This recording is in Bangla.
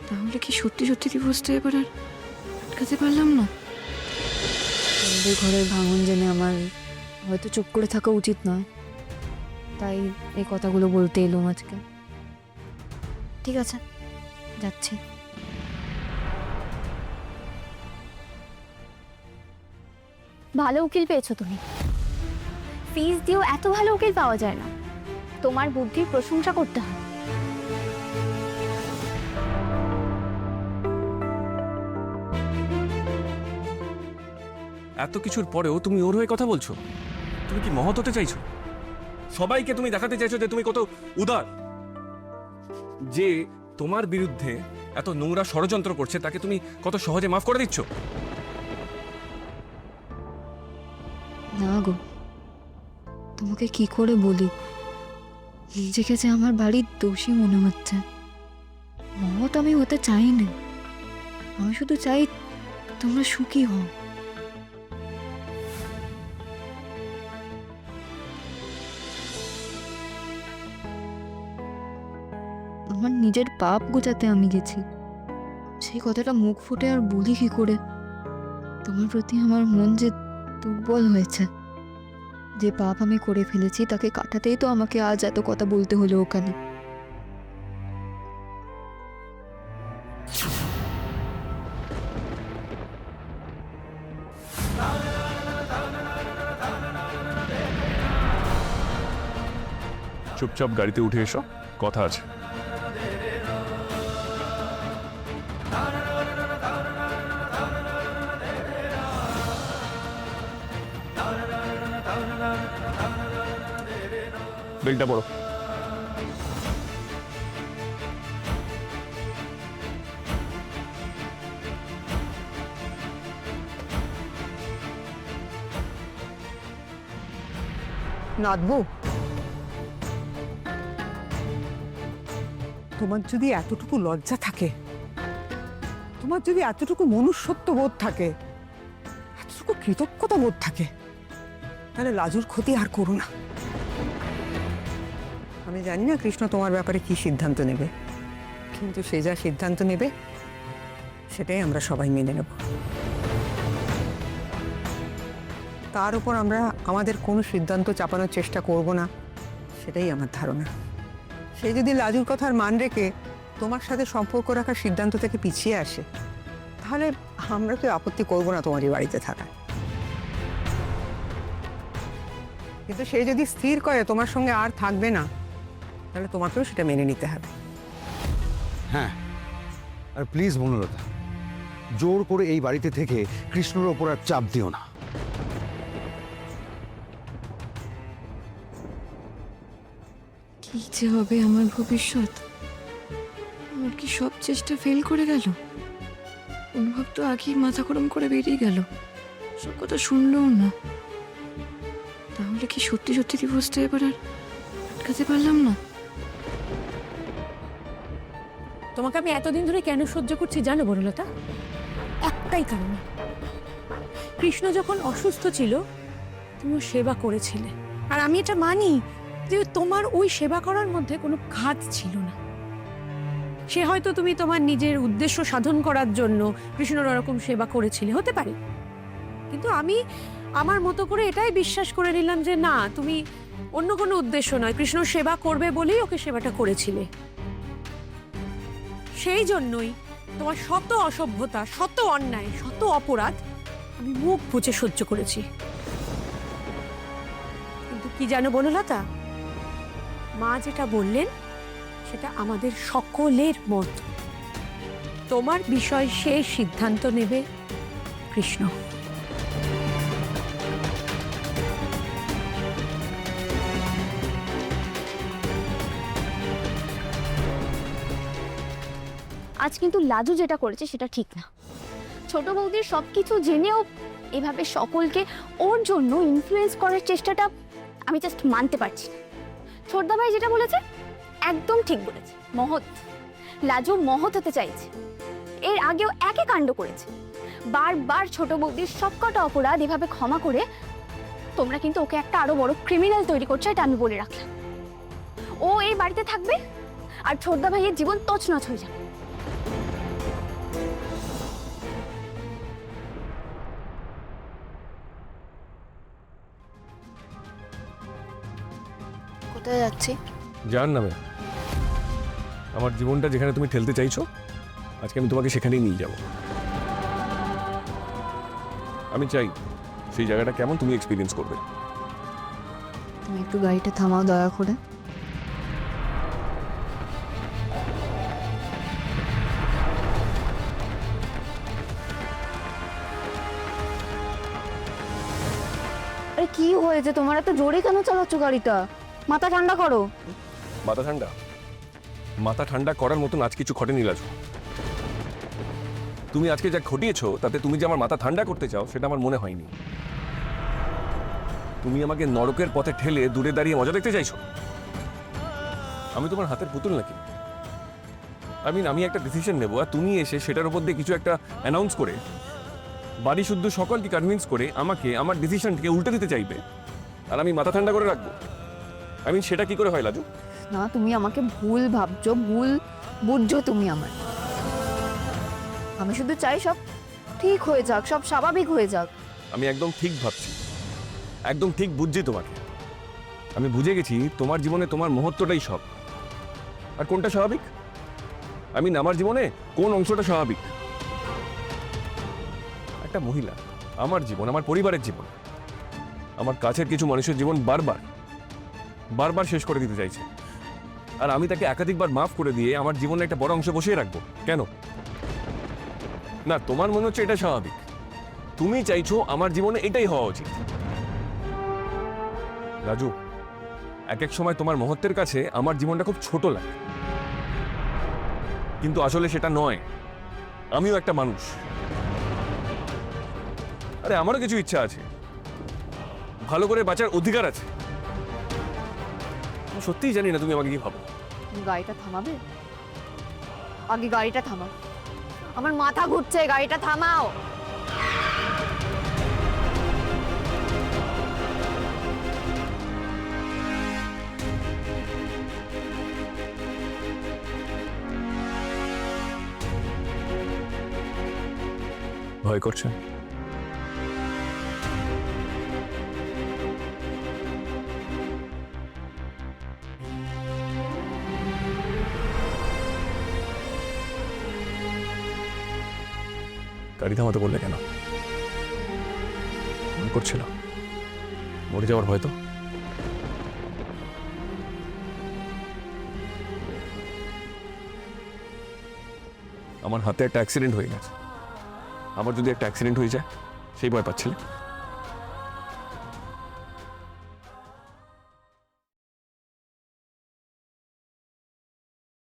তাহলে কি সত্যি সত্যি ডিভোর্সটা এবার আর আটকাতে পারলাম না? আমাদের ঘরের ভাঙন জেনে আমার হয়তো চুপ করে থাকা উচিত নয়, তাই এই কথাগুলো বলতে এলুম আজকে। ঠিক আছে, যাচ্ছি। ভালো উকিল পেয়েছো তুমি। ফিস দিয়েও এত ভালো উকিল পাওয়া যায় না। তোমার বুদ্ধির প্রশংসা করতে হয়। এত কিছুর পরেও তুমি ওর হয়ে কথা বলছো? তুমি কি মহৎ হতে চাইছো? সবাইকে তুমি দেখাতে চাইছো যে তুমি কত উদার। যে তোমার বিরুদ্ধে এত নোংরা ষড়যন্ত্র করছে তাকে তুমি কত সহজে মাফ করে দিচ্ছ। না গো, তোমাকে কি করে বলি, নিজেকে যে আমার বাড়ির দোষী মনে হচ্ছে। মহৎ আমি হতে চাই না, আমি শুধু চাই তোমরা সুখী হও। আমার নিজের পাপ গোছাতে আমি গেছি, সেই কথাটা মুখ ফুটে আর বলি কি করে? তোমার প্রতি আমার মন যে দুর্বল হয়েছে, যে পাপ আমি করে ফেলেছি তাকে কাটাতেই তো আমাকে আজ এত কথা বলতে হলো ওখানে। চুপচাপ গাড়িতে উঠে এসো, কথা আছে। বেলটা পড়ো। নাদবু, তোমার যদি এতটুকু লজ্জা থাকে, তোমার যদি এতটুকু মনুষ্যত্ব বোধ থাকে, এতটুকু কৃতজ্ঞতা বোধ থাকে, তাহলে লাজুর ক্ষতি আর করো না। আমি জানি না কৃষ্ণ তোমার ব্যাপারে কি সিদ্ধান্ত নেবে, কিন্তু সে যা সিদ্ধান্ত নেবে সেটাই আমরা সবাই মেনে নেব। তার উপর আমরা আমাদের কোনো সিদ্ধান্ত চাপানোর চেষ্টা করব না, সেটাই আমার ধারণা। সে যদি লাজুর কথার মান রেখে তোমার সাথে সম্পর্ক রাখার সিদ্ধান্ত থেকে পিছিয়ে আসে, তাহলে আমরা কেউ আপত্তি করবো না তোমার এই বাড়িতে থাকায়। কিন্তু সে যদি স্থির করে তোমার সঙ্গে আর থাকবে না, তাহলে তোমাকেও সেটা মেনে নিতে হবে। হ্যাঁ, আর প্লিজ বনলতা, জোর করে এই বাড়িতে থেকে কৃষ্ণর ওপর আর চাপ দিও না। কি যে হবে আমার ভবিষ্যৎ? আমার কি সব চেষ্টা ফেল করে গেল? অনুভব তো আগেই মাথা গরম করে বেরিয়ে গেল, সব কথা শুনলেও না। তাহলে কি সত্যি সত্যি ডিভোর্সটা এবার আর আটকাতে পারলাম না? তোমাকে আমি এতদিন ধরে কেন সহ্য করছি জানো বনলতা? একটাই কারণে, কৃষ্ণ যখন অসুস্থ ছিল তুমি ওর সেবা করেছিলে, আর আমি এটা মানি যে তোমার ওই সেবা করার মধ্যে কোনো ঘাত ছিল না। সে হয়তো তুমি তোমার নিজের উদ্দেশ্য সাধন করার জন্য কৃষ্ণর ওরকম সেবা করেছিলে, হতে পারে। কিন্তু আমি আমার মতো করে এটাই বিশ্বাস করে নিলাম যে না, তুমি অন্য কোনো উদ্দেশ্য নয়, কৃষ্ণ সেবা করবে বলেই ওকে সেবাটা করেছিলে। সেই জন্যই তোমার শত অসভ্যতা, শত অন্যায়, শত অপরাধ আমি মুখ বুজে সহ্য করেছি। কিন্তু কি জানো বনলতা, মা যেটা বললেন সেটা আমাদের সকলের মত। তোমার বিষয় শেষ সিদ্ধান্ত নেবে কৃষ্ণ। আজ কিন্তু লাজু যেটা করেছে সেটা ঠিক না। ছোট বৌদির সবকিছু জেনেও এভাবে সকলকে ওর জন্য ইনফ্লুয়েন্স করার চেষ্টাটা আমি জাস্ট মানতে পারছি না। ছোটদা ভাই যেটা বলেছে একদম ঠিক বলেছে। মহৎ, লাজু মহৎ হতে চাইছে। এর আগেও একই কাণ্ড করেছে। বারবার ছোট বৌদির সবকটা অপরাধ এভাবে ক্ষমা করে তোমরা কিন্তু ওকে একটা আরো বড় ক্রিমিনাল তৈরি করছো, এটা আমি বলে রাখলাম। ও এই বাড়িতে থাকবে আর ছোটদা ভাইয়ের জীবন তছনছ হয়ে যাবে। কোথায় যাচ্ছি? যার নামে আমার জীবনটা যেখানে তুমি ঠেলতে চাইছো, আজকে আমি তোমাকে সেখানেই নিয়ে যাব। আমি চাই সেই জায়গাটা কেমন তুমি এক্সপিরিয়েন্স করবে। তুমি একটু গাড়িটা থামাও দয়া করে। আরে কি হয়েছে তোমার, এত জোরে কেন চালাচ্ছ গাড়িটা? মাথা ঠান্ডা করো। মাথা ঠান্ডা? মাথা ঠান্ডা করার মতন আজ কিছু ঘটেনি লাজু। তুমি আজকে যা ঘটিয়েছো তাতে তুমি যে আমার মাথা ঠান্ডা করতে চাও সেটা আমার মনে হয়নি। তুমি আমাকে নরকের পথে ঠেলে দূরে দাঁড়িয়ে মজা দেখতে চাইছো? আমি তোমার হাতের পুতুল নাকি? আমি একটা ডিসিশন নেবো আর তুমি এসে সেটার উপর দিয়ে কিছু একটা অ্যানাউন্স করে বাড়ি শুদ্ধ সকলকে কনভিন্স করে আমাকে আমার ডিসিশনকে উল্টে দিতে চাইবে, আর আমি মাথা ঠান্ডা করে রাখবো? সেটা কি করে হয় লাজু? না, তুমি আমাকে ভুল ভাবছো, ভুল বুঝছো তুমি আমার। আমি শুধু চাই সব ঠিক হয়ে যাক, সব স্বাভাবিক হয়ে যাক। আমি একদম ঠিক ভাবছি, একদম ঠিক বুঝছি তোমাকে। আমি বুঝে গেছি তোমার জীবনে তোমার মুহূর্তটাই সব। আর কোনটা স্বাভাবিক? আমার জীবনে কোন অংশটা স্বাভাবিক? একটা মহিলা আমার জীবন, আমার পরিবারের জীবন, আমার কাছের কিছু মানুষের জীবন বারবার বারবার শেষ করে দিতে চাইছে, আর আমি তাকে একাধিকবার মাফ করে দিয়ে আমার জীবনে একটা বড় অংশ বসিয়ে রাখবো কেন? না, তোমার মনে হচ্ছে এটা স্বাভাবিক। তুমি চাইছো আমার জীবনে এটাই হওয়া উচিত। রাজু, এক এক সময় তোমার মহত্বের কাছে আমার জীবনটা খুব ছোট লাগে, কিন্তু আসলে সেটা নয়। আমিও একটা মানুষ, আরে আমারও কিছু ইচ্ছা আছে, ভালো করে বাঁচার অধিকার আছে। আমি সত্যিই জানি না তুমি আমাকে কি ভাবো। তুমি গাড়িটা থামাবে? আগে গাড়িটা থামাও, আমার মাথা ঘুরছে, গাড়িটা থামাও। ভয় করছে? গাড়ি থামাতে বললে কেন? ভয় করছিল? মরে যাওয়ার ভয় তো? আমার হাতে একটা অ্যাক্সিডেন্ট হয়ে গেছে, আমার যদি একটা অ্যাক্সিডেন্ট হয়ে যায় সেই ভয় পাচ্ছিলে?